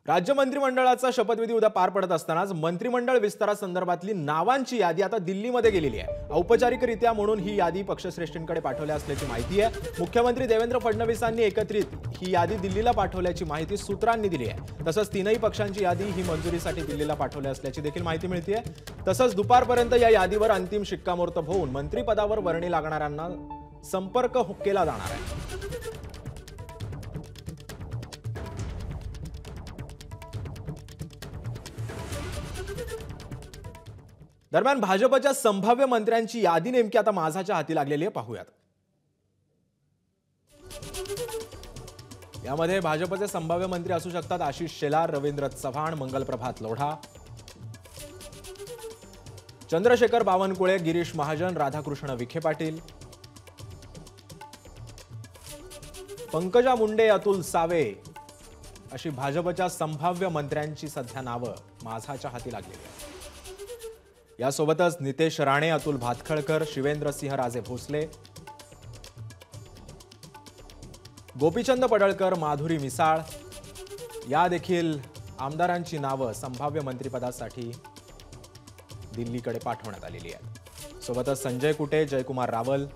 राज्य मंत्रिमंडळाचा शपथविधी उद्या पार पडत असतानाच मंत्रिमंडळ विस्तारासंदर्भातली नावांची यादी आता दिल्लीमध्ये गेलेली आहे। औपचारिकरित्या म्हणून ही यादी पक्षश्रेष्ठींकडे पाठवली असल्याची माहिती आहे। मुख्यमंत्री देवेंद्र फडणवीसांनी एकत्रित ही यादी दिल्लीला पाठवल्याची माहिती सूत्रांनी दिली आहे। तसंच तीनही पक्षांची यादी ही मंजुरीसाठी दिल्लीला पाठवली असल्याची देखील माहिती मिळते। तसंच दुपारपर्यंत या यादीवर अंतिम शिक्कामोर्तब होऊन मंत्रिपदावर वर्णी लागणाऱ्यांना संपर्क केला जाणार आहे। दरम्यान भाजपच्या संभाव्य मंत्र्यांची यादी नेमकी आता माझाच्या हाती लागलेली आहे, पाहूयात। यामध्ये भाजपचे संभाव्य मंत्री असू शकतात आशिष शेलार, रवींद्र चव्हाण, मंगलप्रभात लोढा, चंद्रशेखर बावनकुळे, गिरीश महाजन, राधाकृष्ण विखे पाटील, पंकजा मुंडे, अतुल सावे अशी भाजपच्या संभाव्य मंत्र्यांची सध्या नावं माझाच्या हाती लागलेली आहेत। यासोबतच नितेश राणे, अतुल भातखळकर, शिवेंद्रसिंह राजे भोसले, गोपीचंद पडळकर, माधुरी मिसाळ या देखील आमदारांची नावं संभाव्य मंत्रिपदासाठी दिल्लीकडे पाठवण्यात आलेली आहेत। सोबतच संजय कुटे, जयकुमार रावल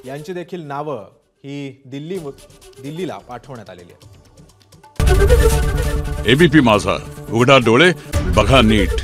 यांची देखील नावं ही दिल्लीला पाठवण्यात आलेली आहेत। एबीपी माझा, उघडा डोळे बघा नीट।